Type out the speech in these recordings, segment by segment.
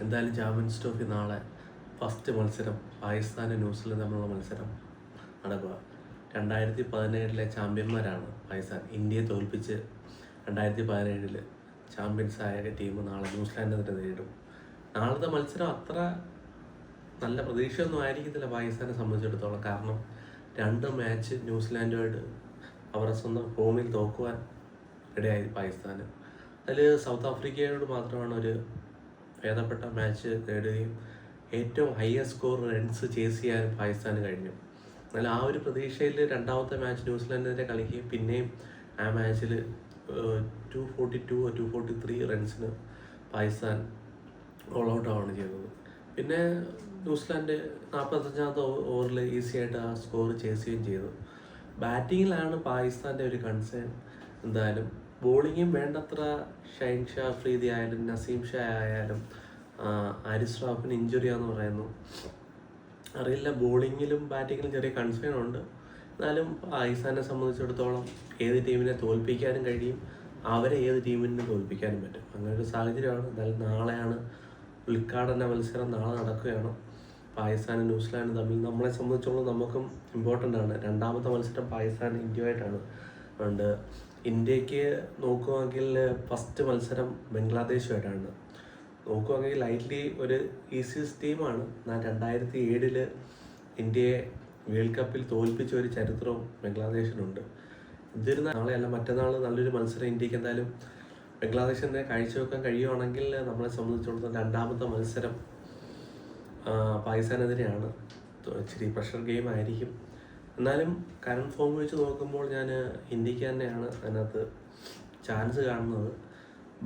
എന്തായാലും champions trophy നാളെ first മത്സരം പാകിസ്ഥാനും ന്യൂസിലൻഡ് തമ്മിലുള്ള മത്സരം നടക്കുക. 2017 ചാമ്പ്യന്മാരാണ് പാകിസ്ഥാൻ. ഇന്ത്യയെ തോൽപ്പിച്ച് 2017 ചാമ്പ്യൻസായ ടീം നാളെ ന്യൂസിലാൻഡിനെ നേരിടും. നാളത്തെ മത്സരം അത്ര നല്ല പ്രതീക്ഷയൊന്നും ആയിരിക്കത്തില്ല പാകിസ്ഥാനെ സംബന്ധിച്ചിടത്തോളം. കാരണം 2 മാച്ച് ന്യൂസിലാൻഡുമായിട്ട് അവരുടെ സ്വന്തം ഹോമിൽ തോക്കുവാൻ ഇടയായി പാകിസ്ഥാന്. അതിൽ സൗത്ത് ആഫ്രിക്കയോട് മാത്രമാണ് ഒരു ഭേദപ്പെട്ട മാച്ച് നേടുകയും ഏറ്റവും ഹയസ്റ്റ് സ്കോർ റൺസ് ചേസ് ചെയ്യാൻ പാകിസ്ഥാന് കഴിഞ്ഞു. എന്നാൽ ആ ഒരു പ്രതീക്ഷയിൽ രണ്ടാമത്തെ മാച്ച് ന്യൂസിലാൻഡിനെതിരെ കളിക്കുകയും പിന്നെയും ആ മാച്ചിൽ 243 റൺസിന് പാകിസ്ഥാൻ ഓൾ ഔട്ട് ആവുകയാണ് ചെയ്തത്. പിന്നെ ന്യൂസിലാൻഡ് 45ാമത്തെ ഓവറിൽ ഈസി ആയിട്ട് ആ സ്കോർ ചേസ് ചെയ്യുകയും ചെയ്തു. ബാറ്റിങ്ങിലാണ് പാകിസ്ഥാൻ്റെ ഒരു കൺസേൺ. എന്തായാലും ബോളിങ്ങും വേണ്ടത്ര ഷൈൻ ഷാ അഫ്രീദി ആയാലും നസീം ഷാ ആയാലും ആരിസ് റാഫിന് ഇഞ്ചുറിയാന്ന് പറയുന്നു. അറിയില്ല, ബോളിങ്ങിലും ബാറ്റിങ്ങിലും ചെറിയ കൺസേൺ ഉണ്ട്. എന്നാലും പാകിസ്ഥാനെ സംബന്ധിച്ചിടത്തോളം ഏത് ടീമിനെ തോൽപ്പിക്കാനും കഴിയും, അവരെ ഏത് ടീമിനെ തോൽപ്പിക്കാനും പറ്റും. അങ്ങനെ ഒരു സാഹചര്യമാണ്. എന്തായാലും നാളെയാണ് ഉദ്ഘാടന മത്സരം, നാളെ നടക്കുകയാണ് പാകിസ്ഥാനും ന്യൂസിലാൻഡും തമ്മിൽ. നമ്മളെ സംബന്ധിച്ചോളം നമുക്കും ഇമ്പോർട്ടൻ്റ് ആണ്. രണ്ടാമത്തെ മത്സരം പാകിസ്ഥാൻ ഇന്ത്യയുമായിട്ടാണ്. അതുകൊണ്ട് ഇന്ത്യക്ക് നോക്കുകയാണെങ്കിൽ ഫസ്റ്റ് മത്സരം ബംഗ്ലാദേശുമായിട്ടാണ്. നോക്കുകയാണെങ്കിൽ ലൈറ്റ്ലി ഒരു ഈസിയസ്റ്റ് ടീമാണ്. എന്നാൽ 2007 ഇന്ത്യയെ വേൾഡ് കപ്പിൽ തോൽപ്പിച്ച ഒരു ചരിത്രവും ബംഗ്ലാദേശിനുണ്ട്. ഇതിരുന്ന നാളെയല്ല മറ്റന്നാൾ നല്ലൊരു മത്സരം ഇന്ത്യക്ക് എന്തായാലും ബംഗ്ലാദേശിനെ കാഴ്ചവെക്കാൻ കഴിയുവാണെങ്കിൽ നമ്മളെ സംബന്ധിച്ചിടത്തോളം രണ്ടാമത്തെ മത്സരം പാകിസ്ഥാനെതിരെയാണ്. ഇച്ചിരി പ്രഷർ ഗെയിം ആയിരിക്കും. എന്നാലും കറണ്ട് ഫോം വെച്ച് നോക്കുമ്പോൾ ഞാൻ ഇന്ത്യക്ക് തന്നെയാണ് അതിനകത്ത് ചാൻസ് കാണുന്നത്.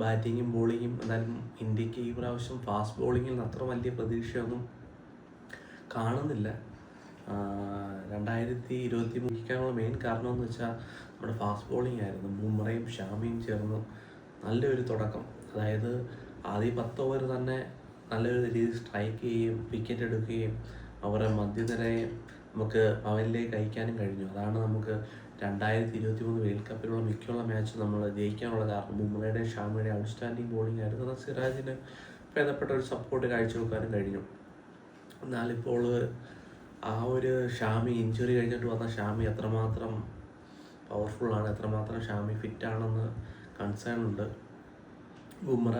ബാറ്റിങ്ങും ബോളിങ്ങും എന്തായാലും ഇന്ത്യക്ക് ഈ പ്രാവശ്യം ഫാസ്റ്റ് ബോളിങ്ങിൽ അത്ര വലിയ പ്രതീക്ഷയൊന്നും കാണുന്നില്ല. 2023 മെയിൻ കാരണമെന്ന് വെച്ചാൽ നമ്മുടെ ഫാസ്റ്റ് ബോളിംഗ് ആയിരുന്നു. ബുംറയും ഷാമിയും ചേർന്ന് നല്ലൊരു തുടക്കം. അതായത് ആദ്യ 10 ഓവർ തന്നെ നല്ലൊരു രീതിയിൽ സ്ട്രൈക്ക് ചെയ്യുകയും വിക്കറ്റ് എടുക്കുകയും അവരുടെ മധ്യനിരയെ നമുക്ക് പവനിലേക്ക് അയക്കാനും കഴിഞ്ഞു. അതാണ് നമുക്ക് 2023 വേൾഡ് കപ്പിലുള്ള മിക്കുള്ള മാച്ച് നമ്മൾ ജയിക്കാനുള്ള കാരണം. ബുംറയുടെയും ഷാമിയുടെയും ഔട്ട്സ്റ്റാൻഡിങ് ബോളിംഗ് ആയിരുന്നു. എന്നാൽ സിറാജിന് ഭേദപ്പെട്ട ഒരു സപ്പോർട്ട് കാഴ്ചവെക്കാനും കഴിഞ്ഞു. എന്നാലിപ്പോൾ ആ ഒരു ഷാമി ഇഞ്ചുറി കഴിഞ്ഞിട്ട് വന്ന ഷാമി എത്രമാത്രം പവർഫുള്ളാണ്, എത്രമാത്രം ഷാമി ഫിറ്റാണെന്ന് കൺസേൺ ഉണ്ട്. ബുംറ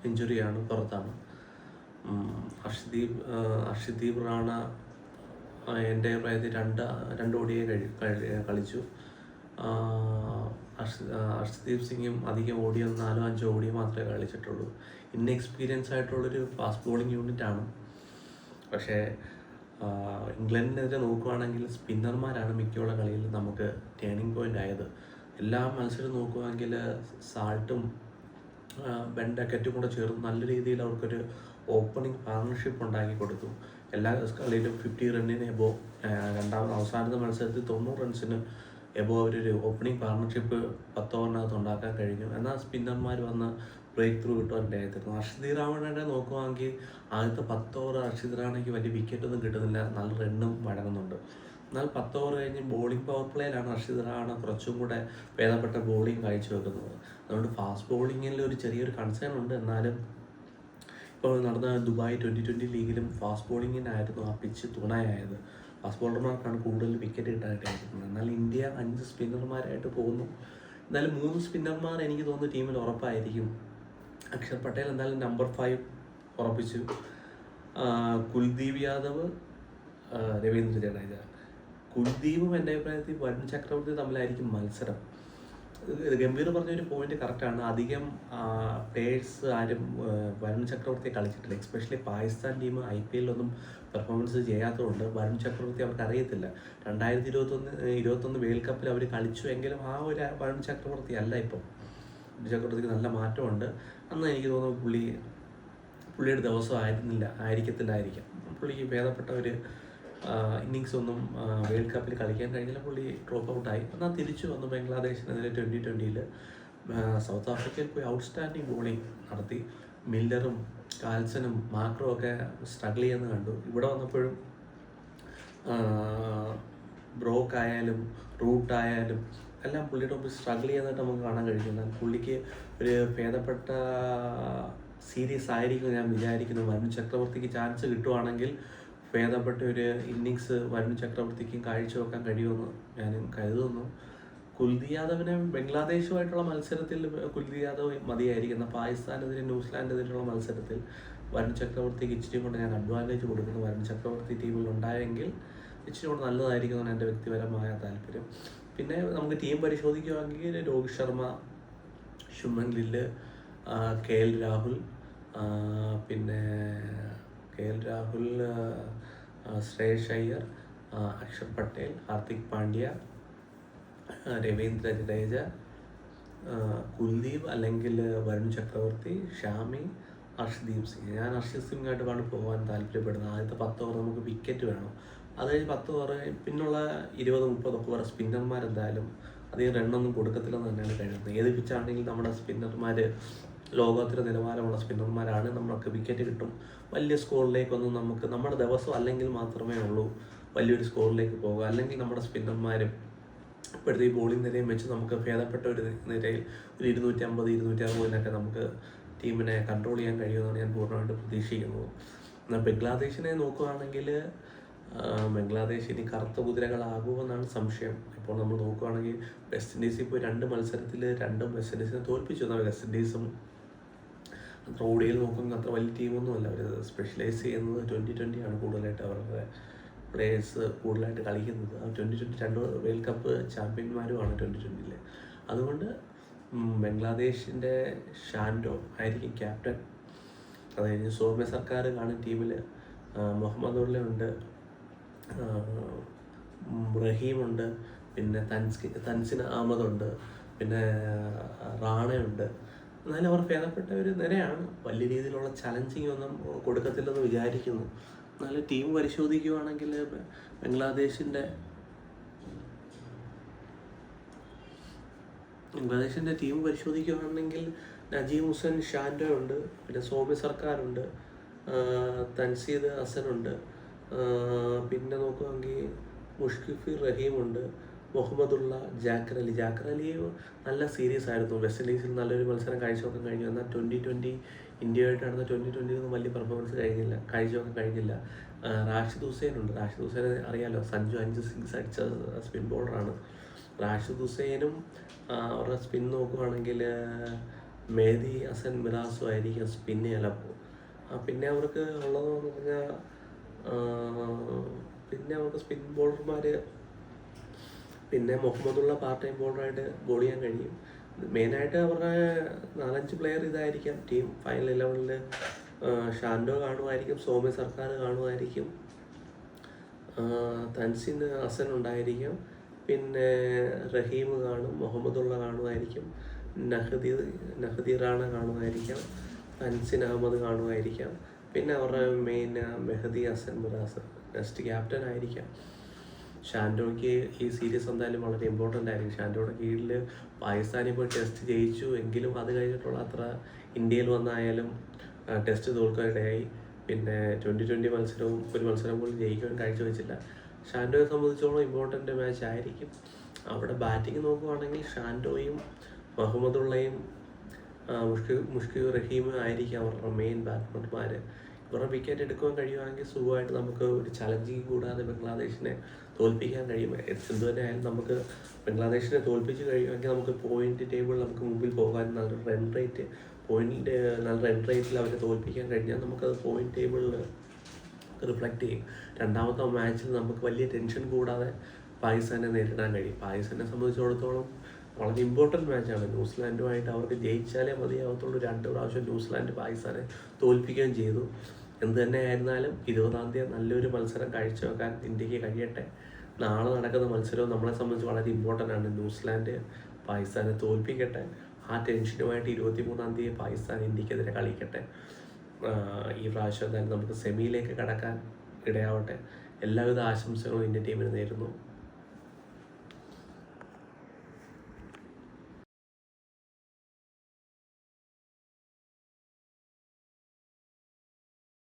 ഇഞ്ചുറിയാണ്, പുറത്താണ്. അർഷദീപ് റാണ എൻ്റെ അഭിപ്രായത്തിൽ രണ്ട് ഓടിയെ കളിച്ചു. അർഷദീപ് സിംഗും അധികം ഓടിയോ 4-5 ഓടിയോ മാത്രമേ കളിച്ചിട്ടുള്ളൂ. ഇൻഎക്സ്പീരിയൻസ് ആയിട്ടുള്ളൊരു ഫാസ്റ്റ് ബോളിംഗ് യൂണിറ്റാണ്. പക്ഷേ ഇംഗ്ലണ്ടിനെതിരെ നോക്കുകയാണെങ്കിൽ സ്പിന്നർമാരാണ് മിക്കുള്ള കളിയിൽ നമുക്ക് ടേണിംഗ് പോയിൻ്റ് ആയത്. എല്ലാ മത്സരവും നോക്കുകയാണെങ്കിൽ സാൾട്ടും ബെൻഡക്കറ്റും കൂടെ ചേർന്ന് നല്ല രീതിയിൽ അവർക്കൊരു ഓപ്പണിംഗ് പാർട്ണർഷിപ്പ് ഉണ്ടാക്കി കൊടുത്തു. എല്ലാ കളിയിലും 50 റണ്ണിന് എബോ, അവസാനത്തെ മത്സരത്തിൽ 90 റൺസിന് എബോ അവരൊരു ഓപ്പണിംഗ് പാർട്ണർഷിപ്പ് 10 ഓവറിനകത്ത് ഉണ്ടാക്കാൻ കഴിഞ്ഞു. എന്നാൽ സ്പിന്നർമാർ വന്ന് ബ്രേക്ക് ത്രൂ കിട്ടുവാനായിരുന്നു. അർഷദീപ് റാണയുടെ നോക്കുകയാണെങ്കിൽ ആദ്യത്തെ 10 ഓവർ അർഷദീപ് റാണയ്ക്ക് വലിയ വിക്കറ്റൊന്നും കിട്ടുന്നില്ല, നല്ല റണ്ണും വഴങ്ങുന്നുണ്ട്. എന്നാൽ 10 ഓവർ കഴിഞ്ഞ് ബോളിംഗ് പവർ പ്ലേയിലാണ് അർഷദീപ് റാണ കുറച്ചും കൂടെ ഭേദപ്പെട്ട ബോളിംഗ് കാഴ്ചവെക്കുന്നത്. അതുകൊണ്ട് ഫാസ്റ്റ് ബോളിങ്ങിൽ ഒരു ചെറിയൊരു കൺസേൺ ഉണ്ട്. എന്നാലും ഇപ്പോൾ നടന്ന ദുബായ് 2020 ലീഗിലും ഫാസ്റ്റ് ബോളിങ്ങിനായിരുന്നു ആ പിച്ച് തുണയായത്. ഫാസ്റ്റ് ബോളർമാർക്കാണ് കൂടുതൽ വിക്കറ്റ് കിട്ടാനായിട്ടായിരിക്കുന്നത്. എന്നാൽ ഇന്ത്യ 5 സ്പിന്നർമാരായിട്ട് പോകുന്നു. എന്തായാലും 3 സ്പിന്നർമാർ എനിക്ക് തോന്നുന്നു ടീമിൽ ഉറപ്പായിരിക്കും. അക്ഷർ പട്ടേൽ എന്തായാലും നമ്പർ 5 ഉറപ്പിച്ചു. കുൽദീപ് യാദവ്, രവീന്ദ്ര ജഡേജ. കുൽദീപും എൻ്റെ അഭിപ്രായത്തിൽ വരുൺ ചക്രവർത്തി തമ്മിലായിരിക്കും മത്സരം. ഗംഭീർ പറഞ്ഞൊരു പോയിന്റ് കറക്റ്റാണ്. അധികം പ്ലേയേഴ്സ് ആരും വരുൺ ചക്രവർത്തിയെ കളിച്ചിട്ടില്ല. Especially Pakistan team IPL performance ചെയ്യാത്തതുകൊണ്ട് വരുൺ ചക്രവർത്തി അവർക്ക് അറിയത്തില്ല. 2021 വേൾഡ് കപ്പിൽ അവർ കളിച്ചു എങ്കിലും ആ ഒരു വരുൺ ചക്രവർത്തി അല്ല ഇപ്പം. വരുൺ ചക്രവർത്തിക്ക് നല്ല മാറ്റമുണ്ട്. അന്ന് എനിക്ക് തോന്നുന്നു പുള്ളിയുടെ ദിവസം ആയിരിക്കത്തില്ലായിരിക്കാം. പുള്ളിക്ക് ഭേദപ്പെട്ട ഒരു ഇന്നിങ്സ് ഒന്നും വേൾഡ് കപ്പിൽ കളിക്കാൻ കഴിഞ്ഞില്ല. പുള്ളി ഡ്രോപ്പ് ഔട്ടായി. എന്നാൽ തിരിച്ചു വന്നു ബംഗ്ലാദേശിനെതിരെ 2020 സൗത്ത് ആഫ്രിക്കയിൽ പോയി ഔട്ട്സ്റ്റാൻഡിങ് ബോളിംഗ് നടത്തി. മില്ലറും കാൽസനും മാക്രോ ഒക്കെ സ്ട്രഗിൾ ചെയ്യുന്നത് കണ്ടു. ഇവിടെ വന്നപ്പോഴും ബ്രോക്ക് ആയാലും റൂട്ടായാലും എല്ലാം പുള്ളിയുടെ മുമ്പ് സ്ട്രഗിൾ ചെയ്യുന്നതായിട്ട് നമുക്ക് കാണാൻ കഴിയും. എന്നാൽ പുള്ളിക്ക് ഒരു ഭേദപ്പെട്ട സീരീസ് ആയിരിക്കും ഞാൻ വിചാരിക്കുന്നു. വരുൺ ചക്രവർത്തിക്ക് ചാൻസ് കിട്ടുവാണെങ്കിൽ ഭേദപ്പെട്ട ഒരു ഇന്നിങ്സ് വരുൺ ചക്രവർത്തിക്കും കാഴ്ചവെക്കാൻ കഴിയുമെന്ന് ഞാനും കരുതുന്നു. കുൽദീപ് യാദവിനെ ബംഗ്ലാദേശുമായിട്ടുള്ള മത്സരത്തിൽ കുൽദീപ് യാദവ് മതിയായിരിക്കും. പാകിസ്ഥാനെതിരെ ന്യൂസിലാൻഡിനെതിരെയുള്ള മത്സരത്തിൽ വരുൺ ചക്രവർത്തിക്ക് ഇച്ചിരി കൊണ്ട് ഞാൻ അഡ്വാൻറ്റേജ് കൊടുക്കുന്നു. വരുൺ ചക്രവർത്തി ടീമിൽ ഉണ്ടായെങ്കിൽ ഇച്ചിരി കൊണ്ട് നല്ലതായിരിക്കുമെന്നാണ് എൻ്റെ വ്യക്തിപരമായ താല്പര്യം. പിന്നെ നമുക്ക് ടീം പരിശോധിക്കുകയാണെങ്കിൽ രോഹിത് ശർമ്മ, ശുഭ്മൻ ഗില്ല്, KL രാഹുൽ, പിന്നെ KL രാഹുൽ, ശ്രേയസ് അയ്യർ, അക്ഷർ പട്ടേൽ, ഹാർദിക് പാണ്ഡ്യ, രവീന്ദ്ര ജഡേജ, കുൽദീപ് അല്ലെങ്കിൽ വരുൺ ചക്രവർത്തി, ഷാമി, അർഷ്ദീപ് സിംഗ്. ഞാൻ അർഷ്ദീപ് സിംഗായിട്ടാണ് പോകാൻ താല്പര്യപ്പെടുന്നത്. ആദ്യത്തെ 10 ഓവർ നമുക്ക് വിക്കറ്റ് വേണം. അത് കഴിഞ്ഞ് 10 ഓവർ പിന്നുള്ള 20-30 ഓവർ സ്പിന്നർമാരെന്തായാലും അധികം റണ്ണൊന്നും കൊടുക്കത്തില്ലെന്ന് തന്നെയാണ് കഴിയുന്നത്. ഏത് പിച്ചാണെങ്കിലും നമ്മുടെ സ്പിന്നർമാർ ലോകോത്തര നിലവാരമുള്ള സ്പിന്നർമാരാണ്. നമുക്ക് വിക്കറ്റ് കിട്ടും. വലിയ സ്കോറിലേക്കൊന്നും നമുക്ക് നമ്മുടെ ദിവസം അല്ലെങ്കിൽ മാത്രമേ ഉള്ളൂ വലിയൊരു സ്കോറിലേക്ക് പോകുക. അല്ലെങ്കിൽ നമ്മുടെ സ്പിന്നർമാരും ഇപ്പോഴത്തെ ഈ ബോളിംഗ് നിരയും വെച്ച് നമുക്ക് ഭേദപ്പെട്ട ഒരു നിരയിൽ ഒരു 250-260 നമുക്ക് ടീമിനെ കൺട്രോൾ ചെയ്യാൻ കഴിയുമെന്നാണ് ഞാൻ പൂർണ്ണമായിട്ട് പ്രതീക്ഷിക്കുന്നത്. എന്നാൽ ബംഗ്ലാദേശിനെ നോക്കുകയാണെങ്കിൽ ബംഗ്ലാദേശ് ഇനി കറുത്ത കുതിരകളാകുമെന്നാണ് സംശയം. ഇപ്പോൾ നമ്മൾ നോക്കുകയാണെങ്കിൽ വെസ്റ്റ് ഇൻഡീസ് ഇപ്പോൾ 2 മത്സരത്തിൽ 2 വെസ്റ്റ് ഇൻഡീസിനെ തോൽപ്പിച്ചു. എന്നാൽ വെസ്റ്റ് ഇൻഡീസും അത്ര ഓടിയിൽ നോക്കുമെങ്കിൽ അത്ര വലിയ ടീമൊന്നുമല്ല. അവർ സ്പെഷ്യലൈസ് ചെയ്യുന്നത് 2020 ആണ് കൂടുതലായിട്ട് അവരുടെ പ്ലേയേഴ്സ് കൂടുതലായിട്ട് കളിക്കുന്നത്. 2020 2 വേൾഡ് കപ്പ് ചാമ്പ്യന്മാരുമാണ് 2020. അതുകൊണ്ട് ബംഗ്ലാദേശിൻ്റെ ഷാൻഡോ ആയിരിക്കും ക്യാപ്റ്റൻ. അത് കഴിഞ്ഞ് സൗമ്യ സർക്കാർ കാണും ടീമിൽ. മുഹമ്മദുള്ള ഉണ്ട്, റഹീമുണ്ട്, പിന്നെ തൻസിൻ അഹമ്മദുണ്ട്, പിന്നെ റാണയുണ്ട്. എന്നാലും അവർ ഭേദപ്പെട്ട ഒരു നിരയാണ്. വലിയ രീതിയിലുള്ള ചലഞ്ചിങ് ഒന്നും കൊടുക്കത്തില്ലെന്ന് വിചാരിക്കുന്നു. എന്നാലും ടീം പരിശോധിക്കുകയാണെങ്കിൽ ബംഗ്ലാദേശിൻ്റെ ടീം പരിശോധിക്കുകയാണെങ്കിൽ നജീം ഹുസൈൻ ഷാൻഡോ ഉണ്ട്, പിന്നെ സൗമ്യ സർക്കാരുണ്ട്, തൻസീദ് ഹസനുണ്ട്, പിന്നെ നോക്കുകയാണെങ്കിൽ മുഷ്കിഫിർ റഹീമുണ്ട്, മുഹമ്മദുള്ള, ജാക്കർ അലി നല്ല സീരീസ് ആയിരുന്നു. വെസ്റ്റ് ഇൻഡീസിൽ നല്ലൊരു മത്സരം കാഴ്ചവെക്കാൻ കഴിഞ്ഞു. എന്നാൽ 2020 ഇന്ത്യയായിട്ട് നടന്ന 2020 വലിയ പെർഫോമൻസ് കാഴ്ചവെക്കാൻ കഴിഞ്ഞില്ല. റാഷിദ് ഹുസൈനുണ്ട്. റാഷിദ് ഹുസൈനെ അറിയാലോ, സഞ്ജു 5 സിക്സ് അടിച്ച സ്പിൻ ബോളറാണ്. റാഷിദ് ഹുസൈനും അവരുടെ സ്പിൻ നോക്കുകയാണെങ്കിൽ മെഹദി ഹസൻ മിറാസും ആയിരിക്കും സ്പിന്ന് ചിലപ്പോൾ. പിന്നെ അവർക്ക് ഉള്ളതെന്ന് പറഞ്ഞാൽ പിന്നെ അവർക്ക് സ്പിൻ ബോളർമാർ, പിന്നെ മുഹമ്മദുള്ള പാർട്ട് ടൈം ബോളറായിട്ട് ബോൾ ചെയ്യാൻ കഴിയും. മെയിനായിട്ട് അവരുടെ 4-5 പ്ലെയർ ഇതായിരിക്കാം ടീം ഫൈനൽ 11-ൽ. ഷാൻഡോ കാണുമായിരിക്കും, സൗമ്യ സർക്കാർ കാണുമായിരിക്കും, തൻസിൻ ഹസൻ ഉണ്ടായിരിക്കും, പിന്നെ റഹീം കാണും, മുഹമ്മദുള്ള കാണുമായിരിക്കും, നഹദി റാണ കാണുമായിരിക്കാം, തൻസിൻ അഹമ്മദ് കാണുമായിരിക്കാം, പിന്നെ അവരുടെ main Mehidy Hasan Miraz next captain ആയിരിക്കാം. ഷാൻഡോയ്ക്ക് ഈ സീരീസ് എന്തായാലും വളരെ ഇമ്പോർട്ടൻ്റ് ആയിരിക്കും. ഷാൻഡോയുടെ കീഴിൽ പാകിസ്ഥാനിൽ പോയി ടെസ്റ്റ് ജയിച്ചു എങ്കിലും അത് കഴിഞ്ഞിട്ടുള്ള അത്ര ഇന്ത്യയിൽ വന്നായാലും ടെസ്റ്റ് തോൽക്കാനിടയായി. പിന്നെ 2020 മത്സരവും ഒരു മത്സരം പോലും ജയിക്കാൻ കാഴ്ചവെച്ചില്ല. ഷാൻഡോയെ സംബന്ധിച്ചോളം ഇമ്പോർട്ടൻ്റ് മാച്ച് ആയിരിക്കും. അവിടെ ബാറ്റിംഗ് നോക്കുവാണെങ്കിൽ ഷാൻഡോയും മുഹമ്മദുള്ളയും മുഷ്കിഫിർ റഹീമും ആയിരിക്കും അവരുടെ മെയിൻ ബാറ്റ്സ്മാൻമാർ. ഇവരുടെ വിക്കറ്റ് എടുക്കുവാൻ കഴിയുവാണെങ്കിൽ സുഖമായിട്ട് നമുക്ക് ഒരു ചലഞ്ചിങ് കൂടാതെ ബംഗ്ലാദേശിനെ തോൽപ്പിക്കാൻ കഴിയും. എന്ത് തന്നെ ആയാലും നമുക്ക് ബംഗ്ലാദേശിനെ തോൽപ്പിച്ച് കഴിയുമെങ്കിൽ നമുക്ക് പോയിന്റ് ടേബിളിൽ നമുക്ക് മുമ്പിൽ പോകാൻ നല്ല റൺ റേറ്റിൽ അവരെ തോൽപ്പിക്കാൻ കഴിഞ്ഞാൽ നമുക്കത് പോയിന്റ് ടേബിളിൽ റിഫ്ലക്റ്റ് ചെയ്യും. രണ്ടാമത്തെ മാച്ചിൽ നമുക്ക് വലിയ ടെൻഷൻ കൂടാതെ പാകിസ്ഥാനെ നേരിടാൻ കഴിയും. പാകിസ്ഥാനെ സംബന്ധിച്ചിടത്തോളം വളരെ ഇമ്പോർട്ടൻറ്റ് മാച്ചാണ്. ന്യൂസിലാൻഡുമായിട്ട് അവർക്ക് ജയിച്ചാലേ മതിയാവത്തുള്ളൂ. 2 പ്രാവശ്യം ന്യൂസിലാൻഡ് പാകിസ്ഥാനെ തോൽപ്പിക്കുകയും ചെയ്തു. എന്ത് തന്നെ ആയിരുന്നാലും 20-ാം തീയതി നല്ലൊരു മത്സരം കാഴ്ചവെക്കാൻ ഇന്ത്യക്ക് കഴിയട്ടെ. നാളെ നടക്കുന്ന മത്സരവും നമ്മളെ സംബന്ധിച്ച് വളരെ ഇമ്പോർട്ടൻ്റ് ആണ്. ന്യൂസിലാൻഡ് പാകിസ്ഥാനെ തോൽപ്പിക്കട്ടെ. ആ ടെൻഷനുമായിട്ട് 23-ാം തീയതി പാകിസ്ഥാൻ ഇന്ത്യക്കെതിരെ കളിക്കട്ടെ. ഈ പ്രാവശ്യം തന്നെ നമുക്ക് സെമിയിലേക്ക് കടക്കാൻ ഇടയാവട്ടെ. എല്ലാവിധ ആശംസകളും ഇന്ത്യൻ ടീമിന് നേരുന്നു.